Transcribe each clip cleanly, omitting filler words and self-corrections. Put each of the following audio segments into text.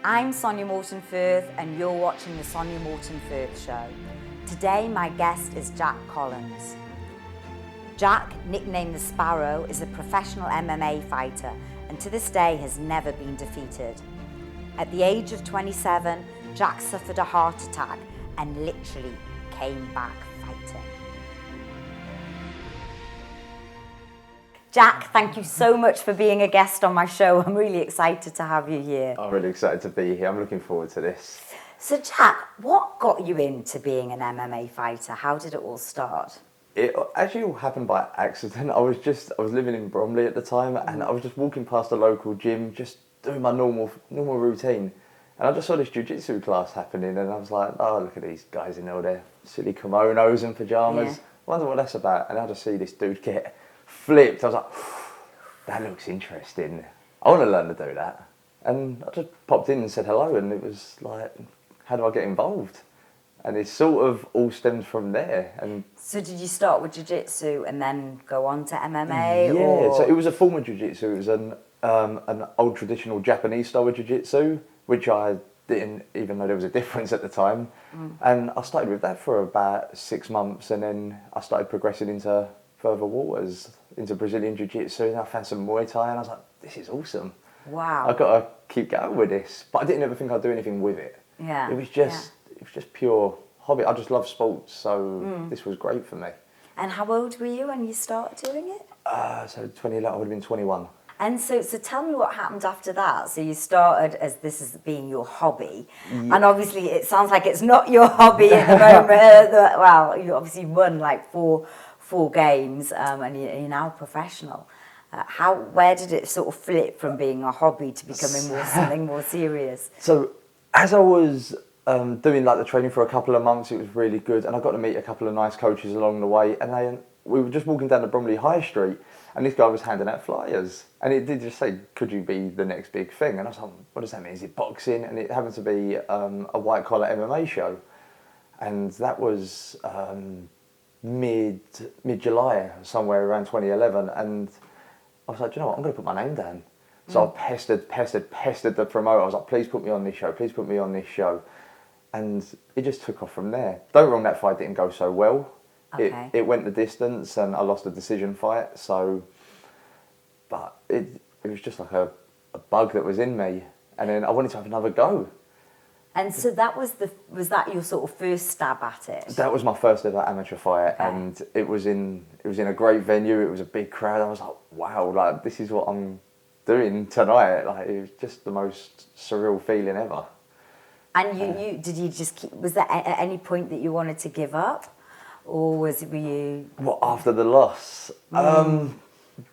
I'm Sonya Morton Firth and you're watching the Sonya Morton Firth Show. Today my guest is Jack Collins. Jack, nicknamed the Sparrow, is a professional MMA fighter and to this day has never been defeated. At the age of 27, Jack suffered a heart attack and literally came back fighting. Jack, thank you so much for being a guest on my show. I'm really excited to have you here. I'm really excited to be here. I'm looking forward to this. So Jack, what got you into being an MMA fighter? How did it all start? It actually all happened by accident. I was living in Bromley at the time and I was just walking past a local gym, just doing my normal routine. And I just saw this jiu-jitsu class happening and I was like, oh, look at these guys in all their silly kimonos and pyjamas. Yeah. I wonder what that's about. And I just see this dude get flipped. I was like, that looks interesting. I want to learn to do that. And I just popped in and said hello and it was like, how do I get involved? And it sort of all stemmed from there. And So did you start with jiu-jitsu and then go on to MMA? yeah, or? so it was a form of jiu-jitsu. It was an old traditional Japanese style of jiu-jitsu, which I didn't even know there was a difference at the time. And I started with that for about 6 months and then I started progressing into further waters, into Brazilian jiu-jitsu, and I found some Muay Thai and I was like, this is awesome. Wow. I've got to keep going with this. But I didn't ever think I'd do anything with it. Yeah. It was just pure hobby. I just love sports, so this was great for me. And how old were you when you started doing it? So 2011, I would have been 21. And so tell me what happened after that. So you started as this as being your hobby, and obviously it sounds like it's not your hobby at the moment. Well, you obviously won like four games, and you're now professional. Where did it sort of flip from being a hobby to becoming something more serious? So as I was doing like the training for a couple of months, it was really good, and I got to meet a couple of nice coaches along the way. And we were just walking down the Bromley High Street, and this guy was handing out flyers, and it did just say, "Could you be the next big thing?" And I was like, "What does that mean? Is it boxing?" And it happened to be a white collar MMA show, and that was mid July, somewhere around 2011, and I was like, "Do you know what? I'm going to put my name down." So I pestered the promoter. I was like, please put me on this show, please put me on this show. And it just took off from there. Don't get wrong, that fight didn't go so well. Okay. It went the distance and I lost a decision fight. But it was just like a bug that was in me. And then I wanted to have another go. And so that was that your sort of first stab at it? That was my first ever amateur fight, Okay. and it was in a great venue. It was a big crowd. I was like, wow, like this is what I'm doing tonight. Like it was just the most surreal feeling ever. And did you just keep? Was there at any point that you wanted to give up, or were you? What, after the loss?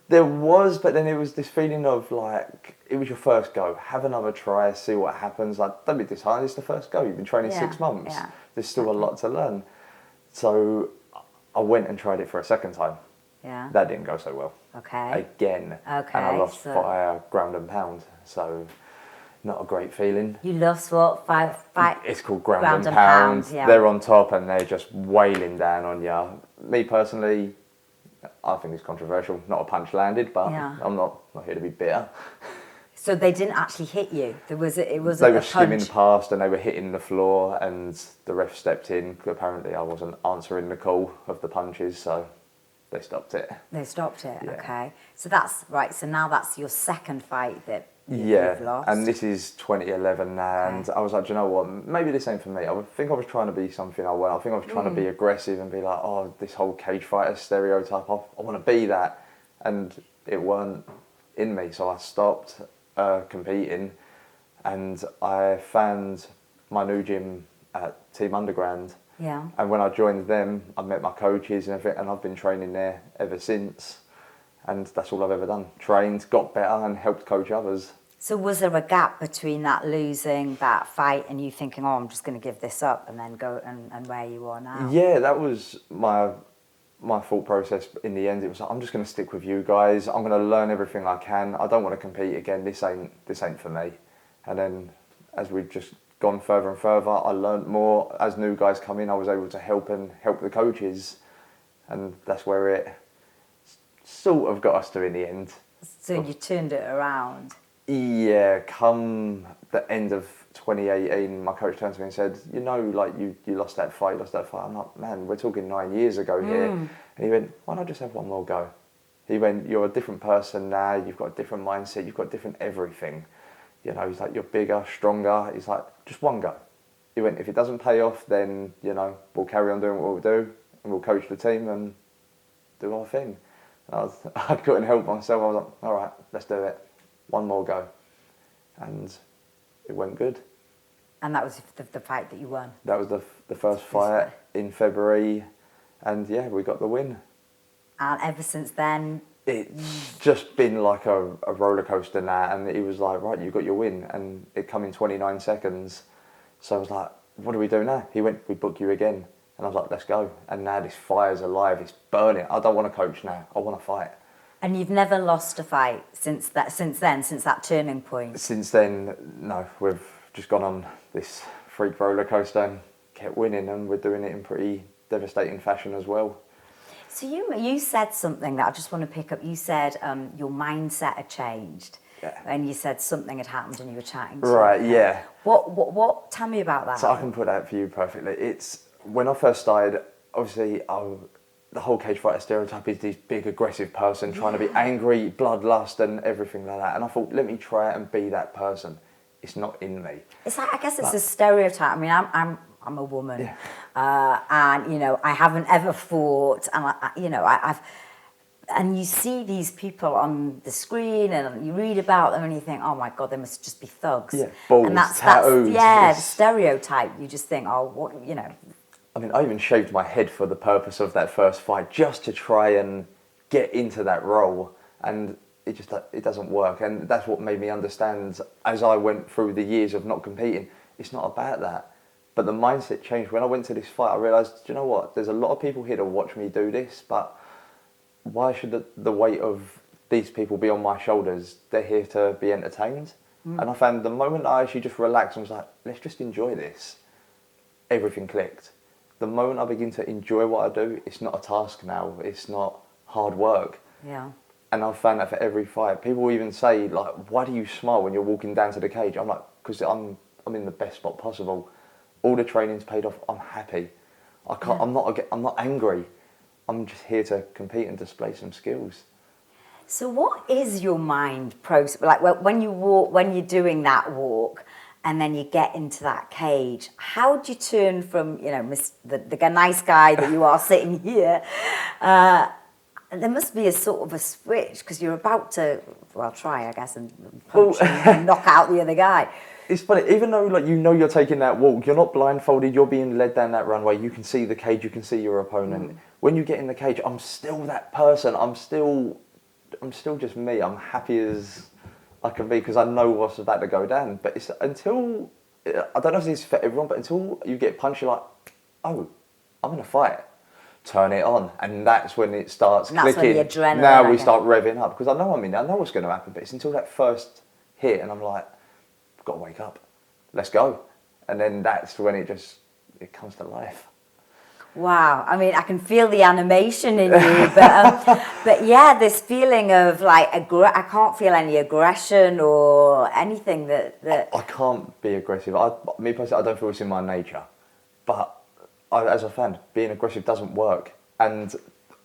There was, but then it was this feeling of like, it was your first go. Have another try, see what happens. Like, don't be disheartened, it's the first go. You've been training 6 months. Yeah. There's still a lot to learn. So I went and tried it for a second time. Yeah. That didn't go so well. Okay. Again. Okay, And I lost so- by ground and pound. So not a great feeling. You lost what? Five. It's called ground and pound. Yeah. They're on top and they're just wailing down on you. Me personally, I think it's controversial. Not a punch landed, but Yeah. I'm not here to be bitter. So they didn't actually hit you. It was They a were punch. skimming past and they were hitting the floor, and the ref stepped in. Apparently, I wasn't answering the call of the punches, so they stopped it. They stopped it. Yeah. Okay. So that's right. So now that's your second fight that you've lost. And this is 2011 now, and I was like, do you know what? Maybe this ain't for me. I think I was trying to be something I wasn't. I think I was trying to be aggressive and be like, oh, this whole cage fighter stereotype. I want to be that, and it weren't in me. So I stopped competing, and I found my new gym at Team Underground. Yeah. And when I joined them, I met my coaches and everything, and I've been training there ever since. And that's all I've ever done. Trained, got better, and helped coach others. So was there a gap between that losing that fight and you thinking, oh, I'm just going to give this up and then go and where you are now? Yeah, that was my thought process in the end. It was like, I'm just going to stick with you guys. I'm going to learn everything I can. I don't want to compete again. This ain't for me. And then as we've just gone further and further, I learned more. As new guys come in, I was able to help the coaches. And that's where it sort of got us to in the end. So you turned it around. Yeah, come the end of 2018, my coach turned to me and said, you know, like you lost that fight, I'm like, man, we're talking 9 years ago here. And he went, why not just have one more go? He went, you're a different person now, you've got a different mindset, you've got different everything. You know, he's like, you're bigger, stronger. He's like, just one go. He went, if it doesn't pay off, then, you know, we'll carry on doing what we'll do and we'll coach the team and do our thing. And I couldn't help myself. I was like, all right, let's do it. One more go. And it went good. And that was the fight that you won? That was the first fight in February. And yeah, we got the win. And ever since then? It's just been like a roller coaster now. And he was like, right, you got your win. And it come in 29 seconds. So I was like, what do we do now? He went, we book you again. And I was like, let's go. And now this fire's alive. It's burning. I don't want to coach now. I want to fight. And you've never lost a fight since that turning point? Since then, no. We've just gone on this freak roller coaster and kept winning. And we're doing it in pretty devastating fashion as well. So you said something that I just want to pick up. You said your mindset had changed. Yeah. And you said something had happened and you were chatting to Right, her. yeah. What? Tell me about that. So I can put that for you perfectly. It's when I first started, obviously, the whole cage fighter stereotype is this big aggressive person trying to be angry, bloodlust and everything like that. And I thought, let me try it and be that person. It's not in me. It's like, I guess it's a stereotype. I mean, I'm a woman, yeah. and you know, I haven't ever fought, and I've. And you see these people on the screen and you read about them and you think, oh my God, they must just be thugs. Yeah, balls, and tattoos. The stereotype. You just think, oh, what, you know. I mean, I even shaved my head for the purpose of that first fight, just to try and get into that role. And it doesn't work. And that's what made me understand, as I went through the years of not competing, it's not about that. But the mindset changed. When I went to this fight, I realised, do you know what? There's a lot of people here to watch me do this, but why should the weight of these people be on my shoulders? They're here to be entertained. And I found the moment I actually just relaxed and was like, let's just enjoy this, everything clicked. The moment I begin to enjoy what I do, it's not a task now, it's not hard work. Yeah. And I've found that for every fight. People even say, like, why do you smile when you're walking down to the cage? I'm like, because I'm in the best spot possible. All the training's paid off, I'm happy. I'm not angry. I'm just here to compete and display some skills. So what is your mind process? Like when you're doing that walk and then you get into that cage, how do you turn from, you know, the nice guy that you are sitting here? There must be a sort of a switch because you're about to, well, try, I guess, and punch and knock out the other guy. It's funny, even though like you know you're taking that walk, you're not blindfolded, you're being led down that runway, you can see the cage, you can see your opponent. When you get in the cage, I'm still that person, I'm still just me, I'm happy as I can be because I know what's about to go down. But it's until, I don't know if this is for everyone, but until you get punched, you're like, oh, I'm in a fight. Turn it on, and that's when it starts clicking. When the adrenaline. Now we start revving up because I know I know what's going to happen, but it's until that first hit, and I'm like, I've got to wake up, let's go, and then that's when it comes to life. Wow, I mean, I can feel the animation in you, but yeah, this feeling of like I can't feel any aggression or anything that. I can't be aggressive. Me personally, I don't feel it's in my nature, but. As I found, being aggressive doesn't work. And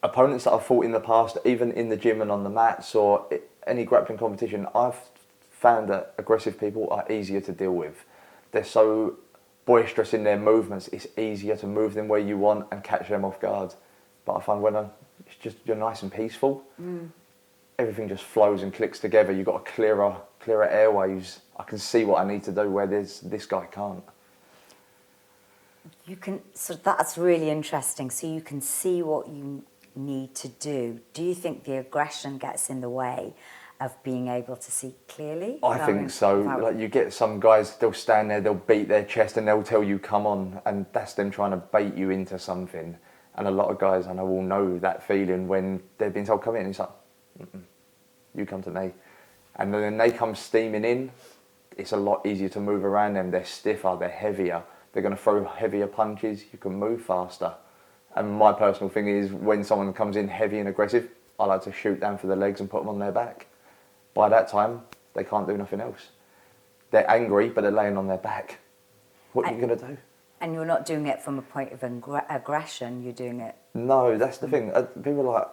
opponents that I've fought in the past, even in the gym and on the mats or any grappling competition, I've found that aggressive people are easier to deal with. They're so boisterous in their movements, it's easier to move them where you want and catch them off guard. But I find when it's just you're nice and peaceful, everything just flows and clicks together. You've got a clearer airways. I can see what I need to do where this guy can't. So that's really interesting. So you can see what you need to do. Do you think the aggression gets in the way of being able to see clearly? I think so. Like you get some guys, they'll stand there, they'll beat their chest and they'll tell you come on, and that's them trying to bait you into something. And a lot of guys I know will know that feeling when they've been told come in, and it's like, you come to me. And then they come steaming in, it's a lot easier to move around them. They're stiffer, they're heavier. They're going to throw heavier punches, you can move faster. And my personal thing is when someone comes in heavy and aggressive, I like to shoot down for the legs and put them on their back. By that time, They can't do nothing else. They're angry, but they're laying on their back. What are you going to do? And you're not doing it from a point of aggression, you're doing it... No, that's the thing. People are like,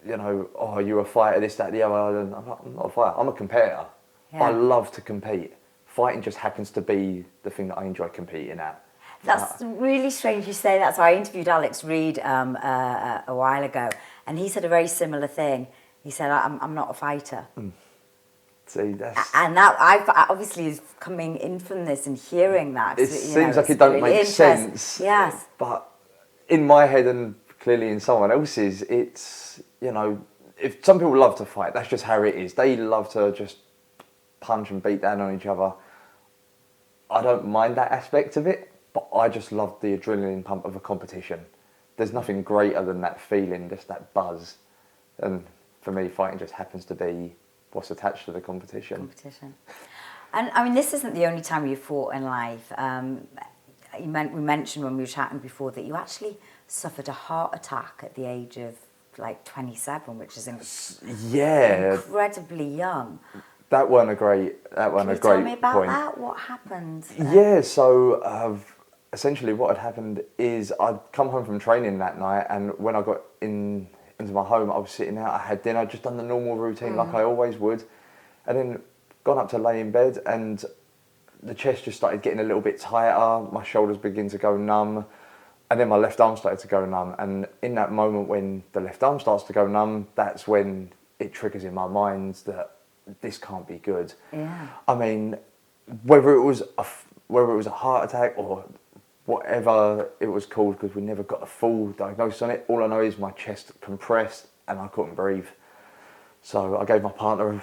you know, oh, you're a fighter, this, that, the other. And I'm not a fighter, I'm a competitor. Yeah. I love to compete. Fighting just happens to be the thing that I enjoy competing at. That's really strange you say that. So I interviewed Alex Reid a while ago, and he said a very similar thing. He said, I'm not a fighter. See, that's... And that, I obviously, is coming in from this and hearing that. It seems like it don't make sense. Yes. But in my head and clearly in someone else's, it's, you know, if some people love to fight, that's just how it is. They love to just punch and beat down on each other. I don't mind that aspect of it, but I just love the adrenaline pump of a competition. There's nothing greater than that feeling, just that buzz. And for me, fighting just happens to be what's attached to the competition. And I mean, this isn't the only time you've fought in life. We mentioned when we were chatting before that you actually suffered a heart attack at the age of like 27, which is incredibly young. That weren't a great Can you tell me about that? What happened? Yeah, so essentially what had happened is I'd come home from training that night, and when I got into my home, I was sitting out, I had dinner, just done the normal routine like I always would, and then gone up to lay in bed, and the chest just started getting a little bit tighter, my shoulders began to go numb, and then my left arm started to go numb. And in that moment when the left arm starts to go numb, that's when it triggers in my mind that this can't be good. Yeah. I mean, whether it was a heart attack or whatever it was called, because we never got a full diagnosis on it, all I know is my chest compressed and I couldn't breathe. So I gave my partner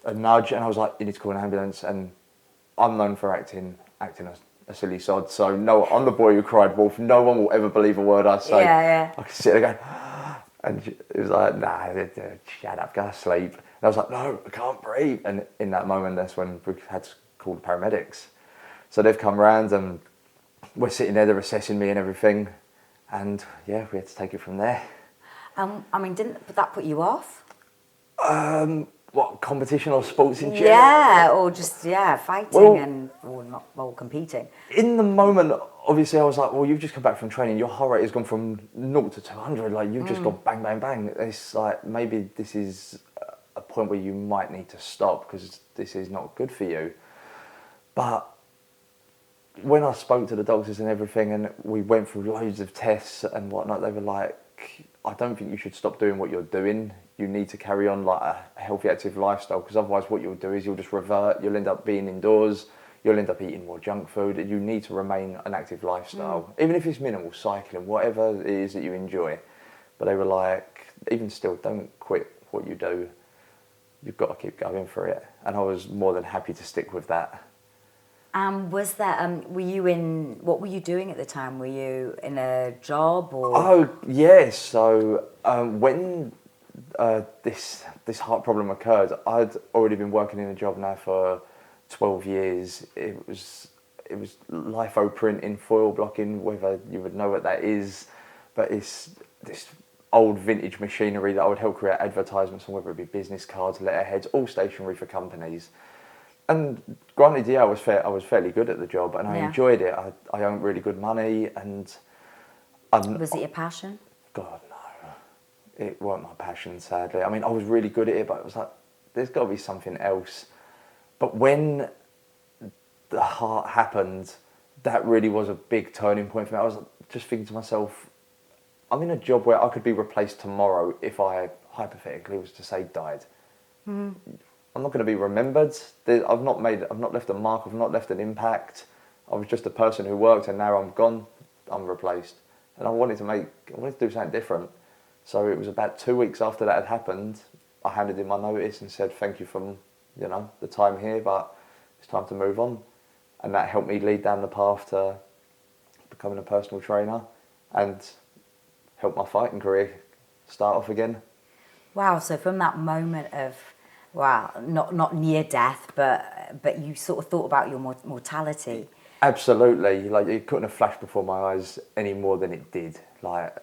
a nudge, and I was like, you need to call an ambulance. And I'm known for acting a silly sod, so no, I'm the boy who cried wolf. No one will ever believe a word I say. Yeah. I could sit there going, and it was like, nah, shut up, go to sleep. And I was like, no, I can't breathe. And in that moment, that's when we had to call the paramedics. So they've come round, and we're sitting there, they're assessing me and everything. And yeah, we had to take it from there. I mean, didn't that put you off? What, competition or sports in general? Yeah, or just, fighting or competing. In the moment, obviously, I was like, well, you've just come back from training. Your heart rate has gone from 0 to 200. Like, you've just gone bang, bang, bang. It's like, maybe this is a point where you might need to stop because this is not good for you. But when I spoke to the doctors and everything, and we went through loads of tests and whatnot, they were like, I don't think you should stop doing what you're doing. You need to carry on like a healthy, active lifestyle, because otherwise what you'll do is you'll just revert, you'll end up being indoors, you'll end up eating more junk food, and you need to remain an active lifestyle, even if it's minimal, cycling, whatever it is that you enjoy. But they were like, even still, don't quit what you do. You've got to keep going for it. And I was more than happy to stick with that. Was that, what were you doing at the time? Were you in a job or? Oh, yes. So when this heart problem occurred, I'd already been working in a job now for 12 years. It was litho printing, foil blocking, whether you would know what that is, but it's this old vintage machinery that I would help create advertisements on, whether it be business cards, letterheads, all stationery for companies. And granted, yeah, I was fairly good at the job, and I enjoyed it. I earned really good money, and was it your passion? God, no, it wasn't my passion. Sadly, I mean, I was really good at it, but it was like, there's got to be something else. But when the heart happened, that really was a big turning point for me. I was just thinking to myself, I'm in a job where I could be replaced tomorrow if I hypothetically was to say died. I'm not going to be remembered. I've not left a mark. I've not left an impact. I was just a person who worked, and now I'm gone. I'm replaced, and I wanted to do something different. So it was about 2 weeks after that had happened, I handed in my notice and said thank you for the time here, but it's time to move on, and that helped me lead down the path to becoming a personal trainer and help my fighting career start off again. Wow! So from that moment of not near death, but you sort of thought about your mortality. Absolutely, like it couldn't have flashed before my eyes any more than it did. Like,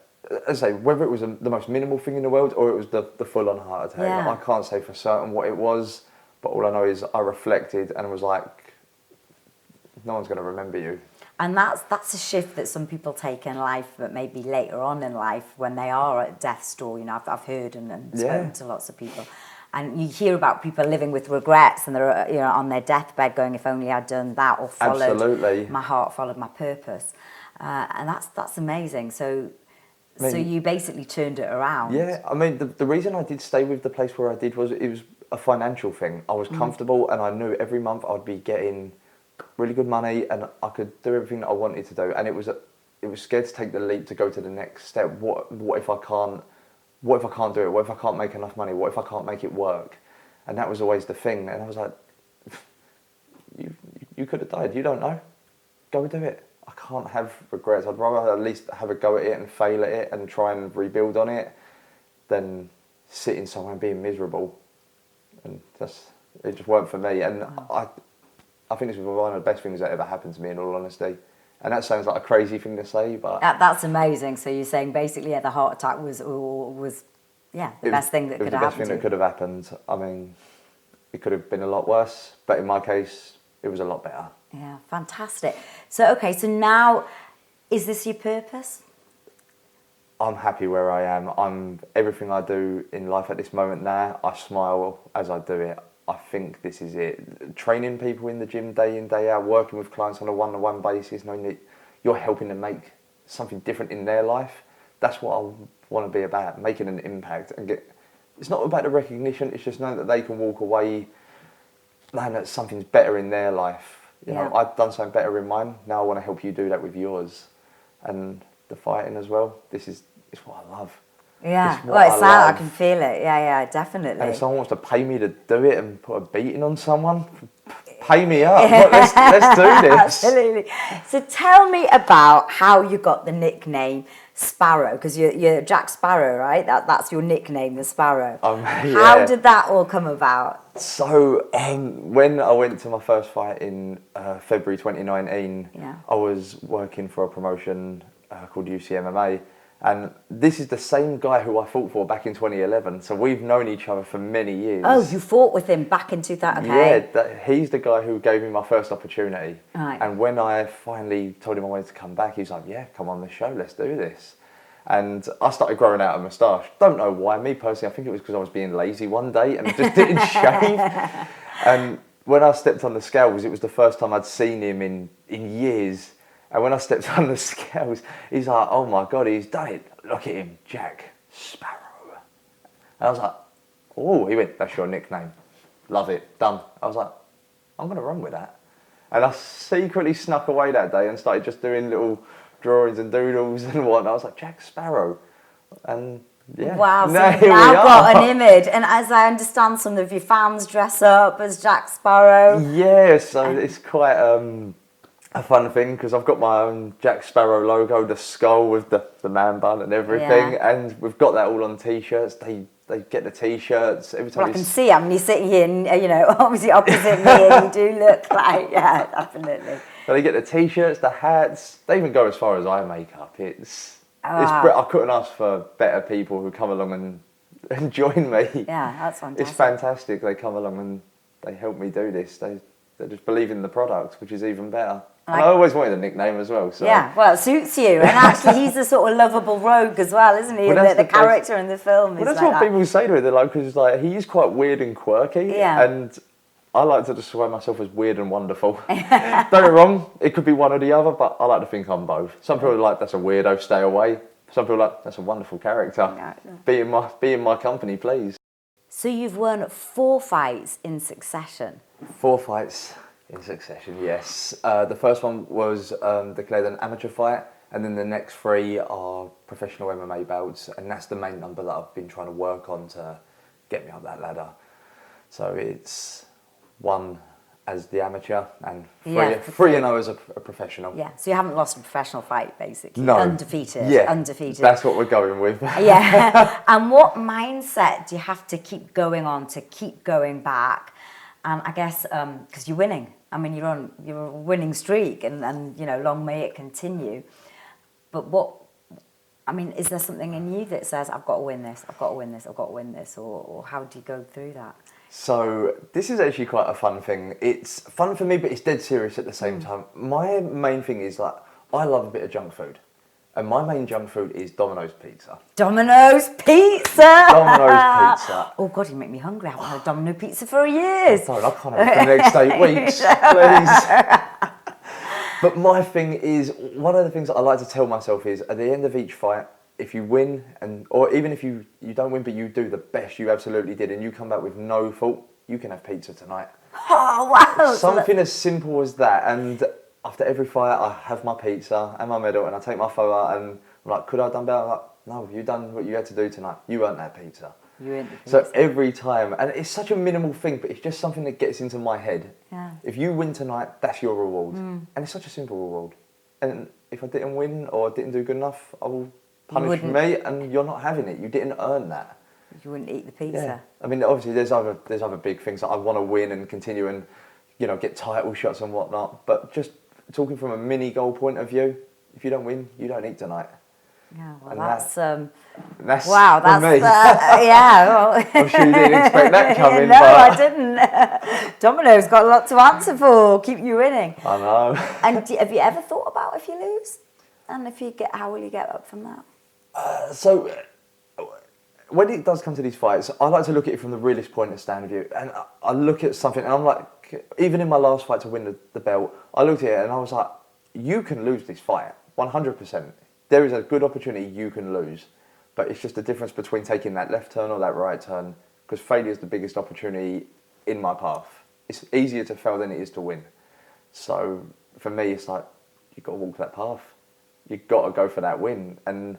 as I say, whether it was the most minimal thing in the world or it was the full-on heart attack, I can't say for certain what it was, But all I know is I reflected and was like, no one's going to remember you. And that's a shift that some people take in life, but maybe later on in life when they are at death's door. You know, I've heard and spoken to lots of people, and you hear about people living with regrets, and they're on their deathbed going, "If only I'd done that or followed my heart, followed my purpose," and that's amazing. So you basically turned it around. Yeah, I mean, the reason I did stay with the place where I did was it was a financial thing. I was comfortable, and I knew every month I'd be getting really good money, and I could do everything that I wanted to do. And it was scared to take the leap to go to the next step. What if I can't? What if I can't do it? What if I can't make enough money? What if I can't make it work? And that was always the thing. And I was like, you could have died. You don't know. Go do it. I can't have regrets. I'd rather at least have a go at it and fail at it and try and rebuild on it than sitting somewhere and being miserable. And it just weren't for me. And I think this was one of the best things that ever happened to me, in all honesty. And that sounds like a crazy thing to say, but that's amazing. So you're saying basically, the heart attack was the best thing that could have happened. It was the best thing that could have happened. I mean, it could have been a lot worse, but in my case, it was a lot better. Yeah, fantastic. So so now, is this your purpose? I'm happy where I am. Everything I do in life at this moment now, I smile as I do it. I think this is it. Training people in the gym day in, day out, working with clients on a one-to-one basis, knowing that you're helping them make something different in their life. That's what I want to be about, making an impact. It's not about the recognition, it's just knowing that they can walk away knowing that something's better in their life. You know, I've done something better in mine, now I want to help you do that with yours. And the fighting as well, it's what I love. Yeah, I can feel it. Yeah, definitely. And if someone wants to pay me to do it and put a beating on someone, pay me up. Let's do this. Absolutely. So tell me about how you got the nickname Sparrow, because you're Jack Sparrow, right? That's your nickname, the Sparrow. How did that all come about? So when I went to my first fight in February 2019, I was working for a promotion called UCMMA. And this is the same guy who I fought for back in 2011. So we've known each other for many years. Oh, you fought with him back in 2000? Okay. Yeah, he's the guy who gave me my first opportunity. Right. And when I finally told him I wanted to come back, he was like, yeah, come on the show, let's do this. And I started growing out a moustache. Don't know why. Me personally, I think it was because I was being lazy one day and just didn't shave. And when I stepped on the scales, it was the first time I'd seen him in years. And when I stepped on the scales, he's like, oh my God, he's done it. Look at him, Jack Sparrow. And I was like, oh, he went, that's your nickname. Love it, done. I was like, I'm going to run with that. And I secretly snuck away that day and started just doing little drawings and doodles and whatnot. I was like, Jack Sparrow. And yeah. Wow, so you've now got an image. And as I understand, some of your fans dress up as Jack Sparrow. Yeah, so it's quite a fun thing because I've got my own Jack Sparrow logo, the skull with the man bun and everything, and we've got that all on t-shirts. They get the t-shirts every time. Well, I can see him. You're sitting here, and obviously opposite me, and you do look like definitely. So they get the t-shirts, the hats. They even go as far as eye makeup. I couldn't ask for better people who come along and join me. Yeah, that's fantastic. It's fantastic. They come along and they help me do this. They just believe in the product, which is even better. And I always wanted a nickname as well. So. Yeah, well, it suits you. And actually, he's a sort of lovable rogue as well, isn't he? Well, the character in the film is that's like what people say to it. They're like, because he is quite weird and quirky. Yeah. And I like to describe myself as weird and wonderful. Don't get me wrong, it could be one or the other, but I like to think I'm both. Some people are like, that's a weirdo, stay away. Some people are like, that's a wonderful character. Yeah. Be in my company, please. So you've won 4 fights in succession. 4 fights in succession, yes. The first one was declared an amateur fight, and then the next 3 are professional MMA belts, and that's the main number that I've been trying to work on to get me up that ladder. So it's 1 as the amateur and 3-0 as a professional. Yeah, so you haven't lost a professional fight, basically. No. Undefeated. Yeah, undefeated. That's what we're going with. Yeah. And what mindset do you have to keep going on to keep going back? And I guess because you're winning. I mean, you're on a winning streak, and long may it continue. But is there something in you that says, I've got to win this, I've got to win this, I've got to win this, or how do you go through that? So this is actually quite a fun thing. It's fun for me, but it's dead serious at the same time. My main thing is like, I love a bit of junk food. And my main junk food is Domino's pizza. Domino's pizza! Domino's pizza. Oh God, you make me hungry. I haven't had a Domino pizza for years. Sorry, I can't have it for the next 8 weeks, please. But my thing is, one of the things that I like to tell myself is, at the end of each fight, if you win, or even if you don't win, but you do the best you absolutely did, and you come back with no fault, you can have pizza tonight. Oh wow! Something as simple as that. And after every fight, I have my pizza and my medal, and I take my photo out, and I'm like, could I have done better? I'm like, no, you done what you had to do tonight. You earned that pizza. You earned the pizza. So every time, and it's such a minimal thing, but it's just something that gets into my head. Yeah. If you win tonight, that's your reward. And it's such a simple reward. And if I didn't win or didn't do good enough, I will punish me, and you're not having it. You didn't earn that. You wouldn't eat the pizza. Yeah. I mean, obviously, there's other big things that I want to win and continue and, get title shots and whatnot. But just talking from a mini goal point of view, if you don't win, you don't eat tonight. Yeah, well, And that's wow. That's me. Yeah. Well, I'm sure you didn't expect that coming. No, but I didn't. Domino's got a lot to answer for. Keep you winning. I know. And have you ever thought about if you lose, and how will you get up from that? So, when it does come to these fights, I like to look at it from the realist point of stand of view. And I look at something, and I'm like, even in my last fight to win the belt, I looked at it and I was like, you can lose this fight, 100%. There is a good opportunity you can lose. But it's just the difference between taking that left turn or that right turn, because failure is the biggest opportunity in my path. It's easier to fail than it is to win. So, for me, it's like, you've got to walk that path. You've got to go for that win. And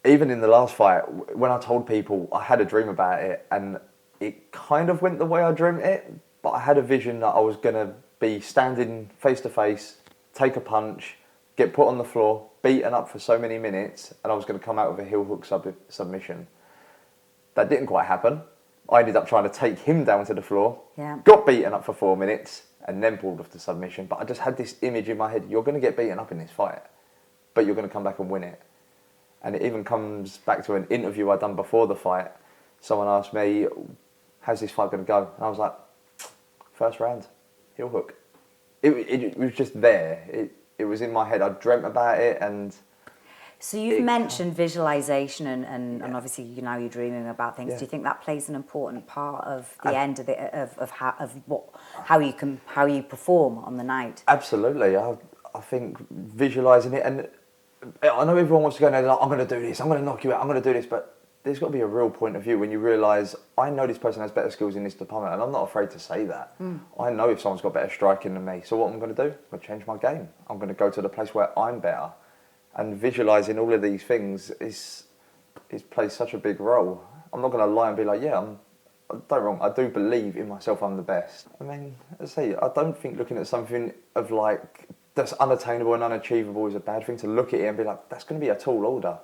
even in the last fight, when I told people I had a dream about it, and it kind of went the way I dreamt it, but I had a vision that I was going to be standing face to face, take a punch, get put on the floor, beaten up for so many minutes, and I was going to come out with a heel hook submission. That didn't quite happen. I ended up trying to take him down to the floor, got beaten up for 4 minutes, and then pulled off the submission. But I just had this image in my head, you're going to get beaten up in this fight, but you're going to come back and win it. And it even comes back to an interview I'd done before the fight. Someone asked me, how's this fight going to go? And I was like, first round, heel hook. It was just there. It was in my head. I dreamt about it. And so you've mentioned visualization and obviously now you're dreaming about things. Do you think that plays an important part of the end of it, of how you perform on the night? Absolutely. I think visualizing it, and I know everyone wants to go in there like, I'm going to do this, I'm going to knock you out, I'm going to do this, but there's got to be a real point of view when you realise, I know this person has better skills in this department, and I'm not afraid to say that. I know if someone's got better striking than me, so what I'm going to do? I'm going to change my game. I'm going to go to the place where I'm better. And visualising all of these things plays such a big role. I'm not going to lie and be like, don't wrong, I do believe in myself I'm the best. I mean, as I say, I don't think looking at something of like, that's unattainable and unachievable is a bad thing. To look at it and be like, that's going to be a tall order.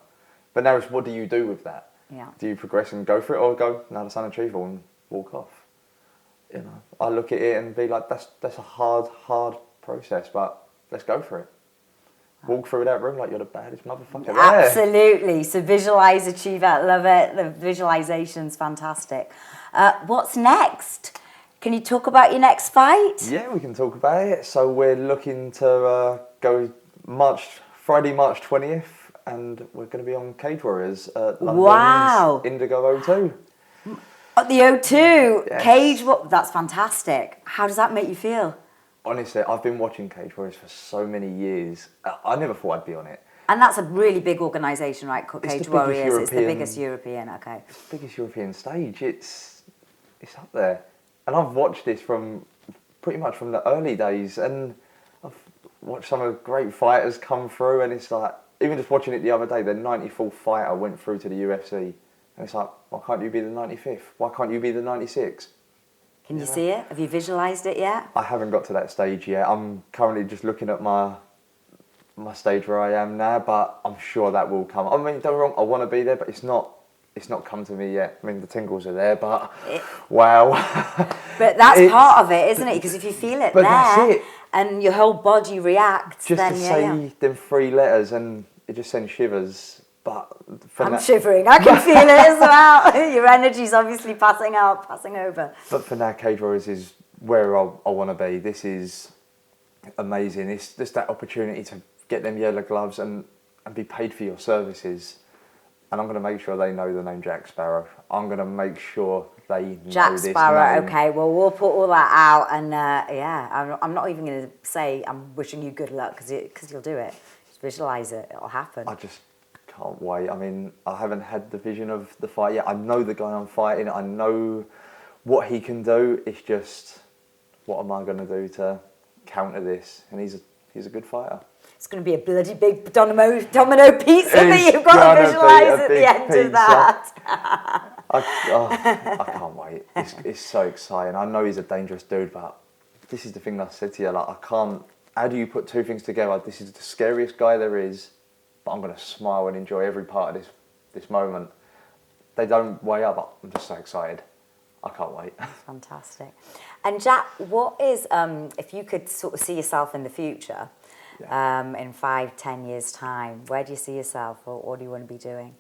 But now it's, what do you do with that? Yeah. Do you progress and go for it, or go, no, that's unachievable, and walk off? I look at it and be like, that's a hard process, but let's go for it. Walk through that room like you're the baddest motherfucker there. Absolutely. So visualise, achieve it, love it. The visualisation's fantastic. What's next? Can you talk about your next fight? Yeah, we can talk about it. So we're looking to go Friday, March 20th, and we're going to be on Cage Warriors at London's Indigo O2. At the O2, yes. Cage, that's fantastic. How does that make you feel? Honestly, I've been watching Cage Warriors for so many years. I never thought I'd be on it. And that's a really big organisation, right? Cage Warriors. It's the biggest European, okay. It's the biggest European stage. It's up there. And I've watched this from pretty much from the early days, and I've watched some of the great fighters come through, and it's like, even just watching it the other day, the 94th fighter went through to the UFC, and it's like, why can't you be the 95th? Why can't you be the 96th? Can you see it? Have you visualised it yet? I haven't got to that stage yet. I'm currently just looking at my stage where I am now, but I'm sure that will come. I mean, don't get me wrong, I want to be there, but it's not come to me yet. I mean, the tingles are there, but wow. But that's part of it, isn't it? Because if you feel it that's it. And your whole body reacts, just then to say them 3 letters, and it just sends shivers. But I'm shivering. I can feel it as well. Your energy's obviously passing over. But for now, Cage Warriors is where I want to be. This is amazing. It's just that opportunity to get them yellow gloves and be paid for your services. And I'm going to make sure they know the name Jack Sparrow. I'm going to make sure they know Jack this Sparrow, name. okay. Well, we'll put all that out. And yeah, I'm not even going to say I'm wishing you good luck because you'll do it. Just visualise it. It'll happen. I just can't wait. I mean, I haven't had the vision of the fight yet. I know the guy I'm fighting. I know what he can do. It's just, what am I going to do to counter this? And he's a good fighter. It's going to be a bloody big domino pizza that you've got to visualise at the end of that. I can't wait. It's so exciting. I know he's a dangerous dude, but this is the thing I said to you. Like, I can't. How do you put two things together? This is the scariest guy there is, but I'm going to smile and enjoy every part of this moment. They don't weigh up, but I'm just so excited. I can't wait. Fantastic. And Jack, what is, if you could sort of see yourself in the future, in 5-10 years' time, where do you see yourself, or what do you want to be doing?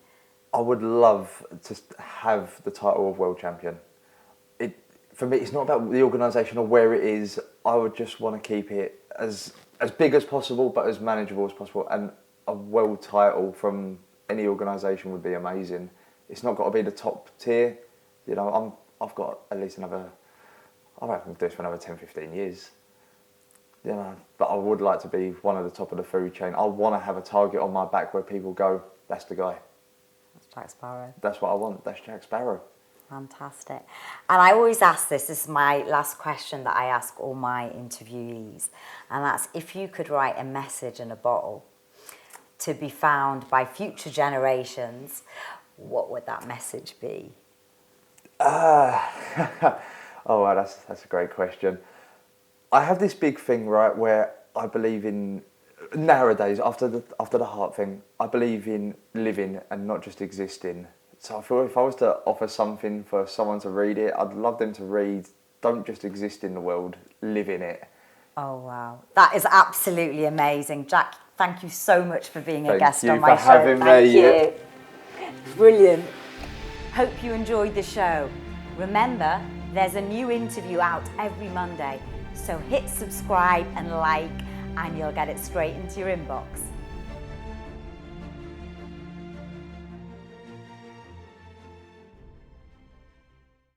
I would love to have the title of world champion. For me, it's not about the organisation or where it is. I would just want to keep it as big as possible, but as manageable as possible. And a world title from any organisation would be amazing. It's not got to be the top tier. You know, I've got at least another. I reckon I'll do this for another 10-15 years. You know, but I would like to be one of the top of the food chain. I want to have a target on my back where people go, that's the guy. That's Jack Sparrow. That's what I want. That's Jack Sparrow. Fantastic. And I always ask this is my last question that I ask all my interviewees. And that's, if you could write a message in a bottle to be found by future generations, what would that message be? Oh, wow, that's a great question. I have this big thing, right, where I believe in, nowadays, after the heart thing, I believe in living and not just existing. So I feel if I was to offer something for someone to read it, I'd love them to read, don't just exist in the world, live in it. Oh, wow. That is absolutely amazing. Jack, thank you so much for being a guest on my show. Thank you for having me. Thank you. Brilliant. Hope you enjoyed the show. Remember, there's a new interview out every Monday. So hit subscribe and like, and you'll get it straight into your inbox.